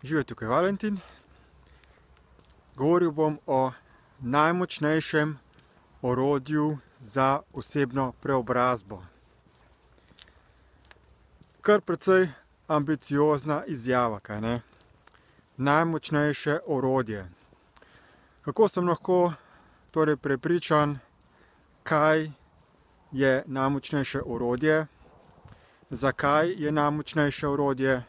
Živijo, tukaj Valentin. Govoril bom o najmočnejšem orodju za osebno preobrazbo. Kar precej ambiciozna izjava, kaj ne? Najmočnejše orodje. Kako sem lahko torej prepričan, kaj je najmočnejše orodje, zakaj je najmočnejše orodje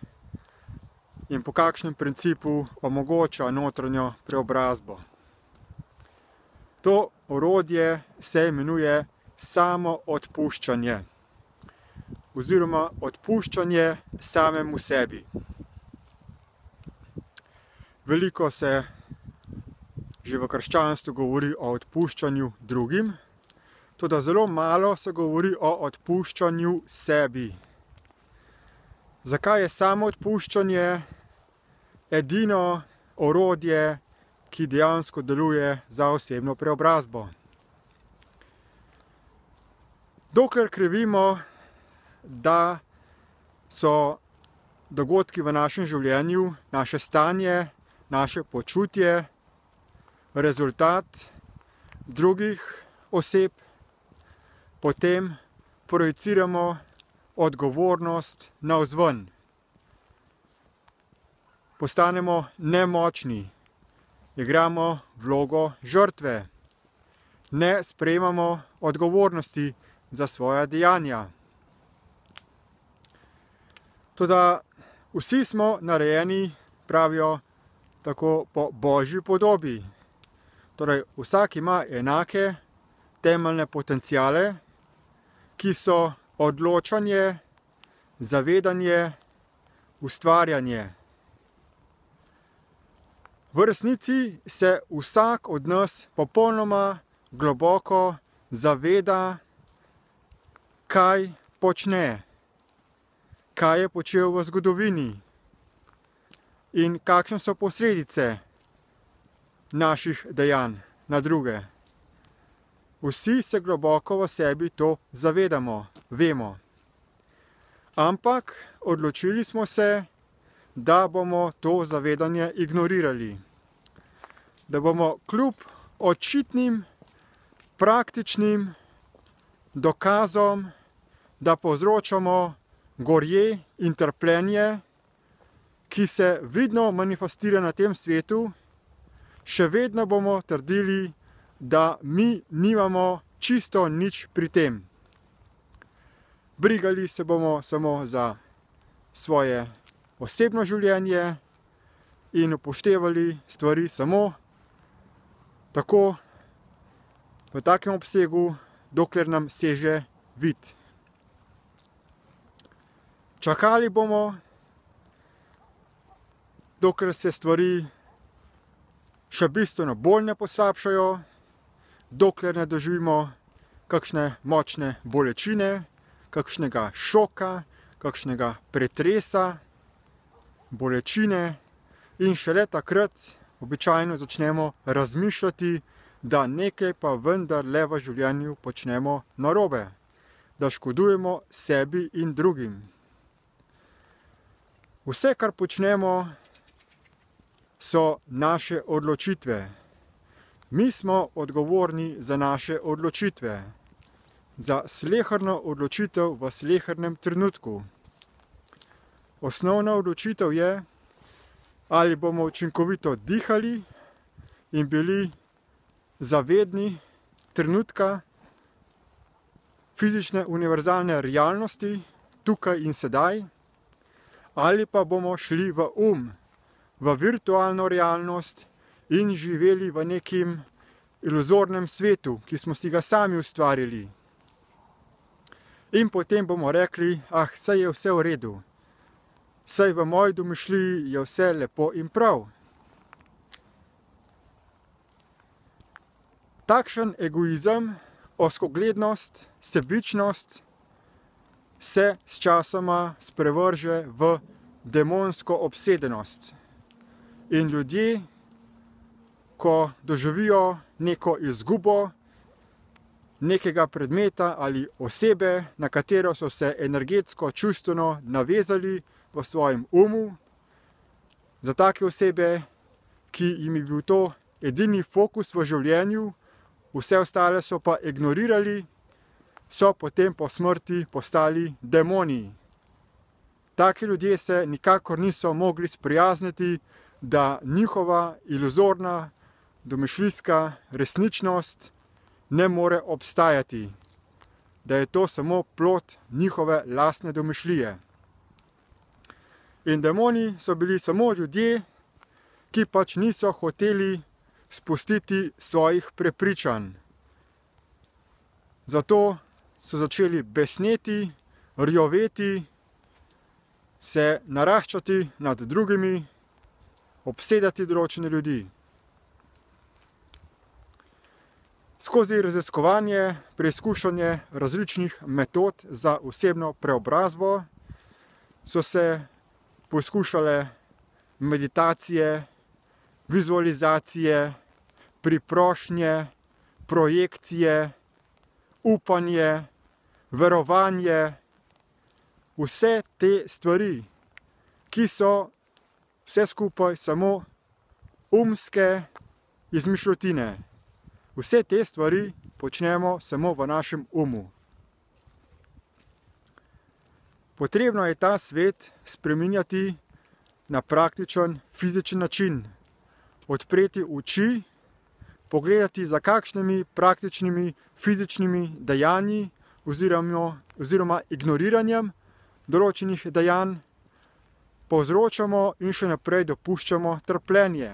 in po kakšnem principu omogoča notranjo preobrazbo. To orodje se imenuje samoodpuščanje oziroma odpuščanje samemu sebi. Veliko se že v krščanstvu govori o odpuščanju drugim, toda zelo malo se govori o odpuščanju sebi. Zakaj je samoodpuščanje edino orodje, ki dejansko deluje za osebno preobrazbo? Dokler krivimo, da so dogodki v našem življenju, naše stanje, naše počutje, rezultat drugih oseb, potem projiciramo odgovornost navzven. Postanemo nemočni, igramo vlogo žrtve, ne sprejemamo odgovornosti za svoja dejanja. Toda vsi smo narejeni, pravijo, tako po Božji podobi. Torej, vsak ima enake temeljne potenciale, ki so odločanje, zavedanje, ustvarjanje. V resnici se vsak od nas popolnoma globoko zaveda, kaj počne, kaj je počel v zgodovini in kakšne so posledice naših dejanj na druge. Vsi se globoko v sebi to zavedamo, vemo. Ampak odločili smo se, da bomo to zavedanje ignorirali. Da bomo kljub očitnim, praktičnim dokazom, da povzročamo gorje in trpljenje, ki se vidno manifestira na tem svetu, še vedno bomo trdili, da mi nimamo čisto nič pri tem. Brigali se bomo samo za svoje osebno življenje in upoštevali stvari samo tako v takem obsegu, dokler nam seže vid. Čakali bomo, dokler se stvari še bistveno bolj ne poslabšajo, dokler ne doživimo kakšne močne bolečine, kakšnega šoka, kakšnega pretresa, bolečine in šele takrat običajno začnemo razmišljati, da nekaj pa vendarle v življenju počnemo narobe, da škodujemo sebi in drugim. Vse, kar počnemo, so naše odločitve. Mi smo odgovorni za naše odločitve, za sleherno odločitev v slehernem trenutku. Osnovna odločitev je, ali bomo učinkovito dihali in bili zavedni trenutka fizične univerzalne realnosti, tukaj in sedaj, ali pa bomo šli v v virtualno realnost in živeli v nekem iluzornem svetu, ki smo si ga sami ustvarili. In potem bomo rekli, saj je vse v redu, saj v moji domišljiji je vse lepo in prav. Takšen egoizem, ozkoglednost, sebičnost se sčasoma sprevrže v demonsko obsedenost. In ljudje, ko doživijo neko izgubo nekega predmeta ali osebe, na katero so se energetsko, čustveno navezali v svojem umu, Za take osebe, ki jim je bil to edini fokus v življenju, vse ostale so pa ignorirali, so potem po smrti postali demoni. Taki ljudje se nikakor niso mogli sprijazniti, da njihova iluzorna, domišljijska resničnost ne more obstajati, da je to samo plod njihove lastne domišljije. In demoni so bili samo ljudje, ki pač niso hoteli spustiti svojih prepričanj. Zato so začeli besneti, rjoveti, se naraščati nad drugimi, obsedati določene ljudi. Skozi raziskovanje, preizkušanje različnih metod za osebno preobrazbo so se poskušale meditacije, vizualizacije, priprošnje, projekcije, upanje, verovanje, vse te stvari, ki so vse skupaj samo umske izmišljotine. Vse te stvari počnemo samo v našem umu. Potrebno je ta svet spreminjati na praktičen, fizičen način. Odpreti oči, pogledati za kakšnimi praktičnimi, fizičnimi dejanji oziroma ignoriranjem določenih dejanj povzročamo in še naprej dopuščamo trpljenje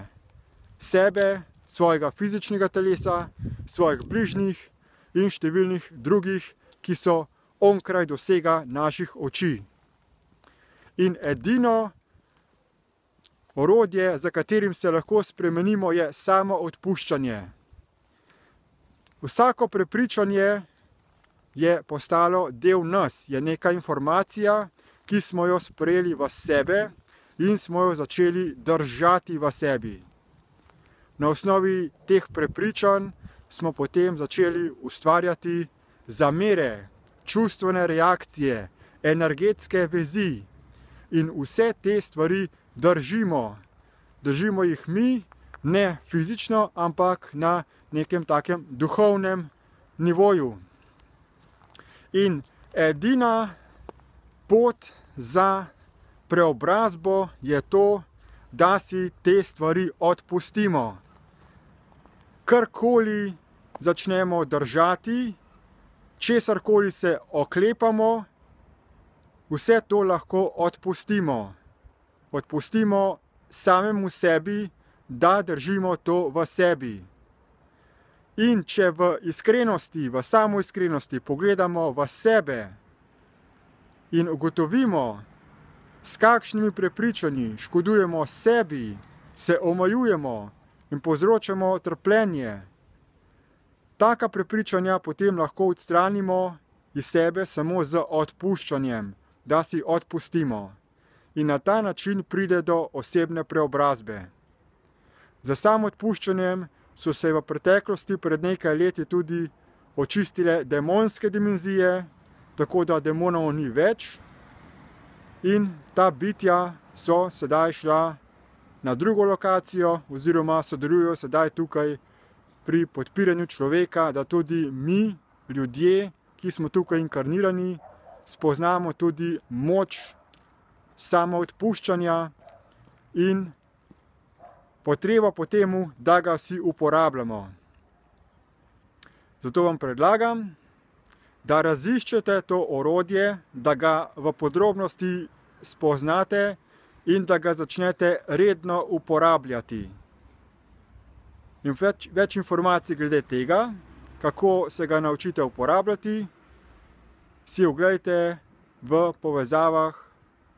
sebe, svojega fizičnega telesa, svojih bližnjih in številnih drugih, ki so onkraj dosega naših oči. In edino orodje, za katerim se lahko spremenimo, je samo odpuščanje. Vsako prepričanje je postalo del nas, je neka informacija, ki smo jo sprejeli v sebe in smo jo začeli držati v sebi. Na osnovi teh prepričanj smo potem začeli ustvarjati zamere, čustvene reakcije, energetske vezi in vse te stvari držimo. Držimo jih mi, ne fizično, ampak na nekem takem duhovnem nivoju. In edina pot za preobrazbo je to, da si te stvari odpustimo. Karkoli začnemo držati, česarkoli se oklepamo, vse to lahko odpustimo. Odpustimo samemu sebi, da držimo to v sebi. In če v iskrenosti, v samoiskrenosti pogledamo v sebe in ugotovimo, s kakšnimi prepričanji škodujemo sebi, se omejujemo in povzročamo trpljenje, taka prepričanja potem lahko odstranimo iz sebe samo z odpuščanjem, da si odpustimo. In na ta način pride do osebne preobrazbe. Za samoodpuščanjem so se v preteklosti pred nekaj leti tudi očistile demonske dimenzije, tako da demonov ni več. In ta bitja so sedaj šla na drugo lokacijo oziroma sodelujo sedaj tukaj pri podpiranju človeka, da tudi mi, ljudje, ki smo tukaj inkarnirani, spoznamo tudi moč samoodpuščanja in potrebo po temu, da ga vsi uporabljamo. Zato vam predlagam, da raziščete to orodje, da ga v podrobnosti spoznate in da ga začnete redno uporabljati. In več informacij glede tega, kako se ga naučite uporabljati, si oglejte v povezavah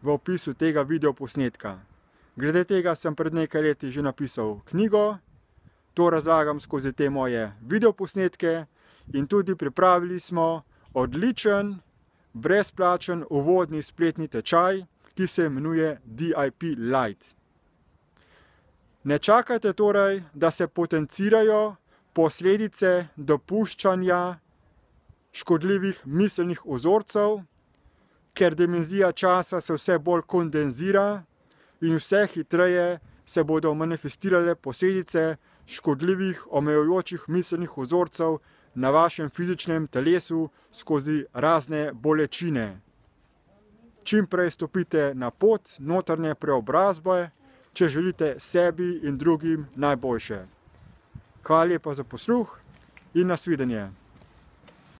v opisu tega videoposnetka. Glede tega sem pred nekaj leti že napisal knjigo, to razlagam skozi te moje videoposnetke in tudi pripravili smo odličen, brezplačen uvodni spletni tečaj, ki se imenuje DIP Light. Ne čakajte torej, da se potencirajo posledice dopuščanja škodljivih miselnih vzorcev, ker dimenzija časa se vse bolj kondenzira in vse hitreje se bodo manifestirale posledice škodljivih, omejujočih miselnih vzorcev na vašem fizičnem telesu skozi razne bolečine. Čim prej stopite na pot notranje preobrazbe, če želite sebi in drugim najboljše. Hvala lepa za posluh in nasvidenje.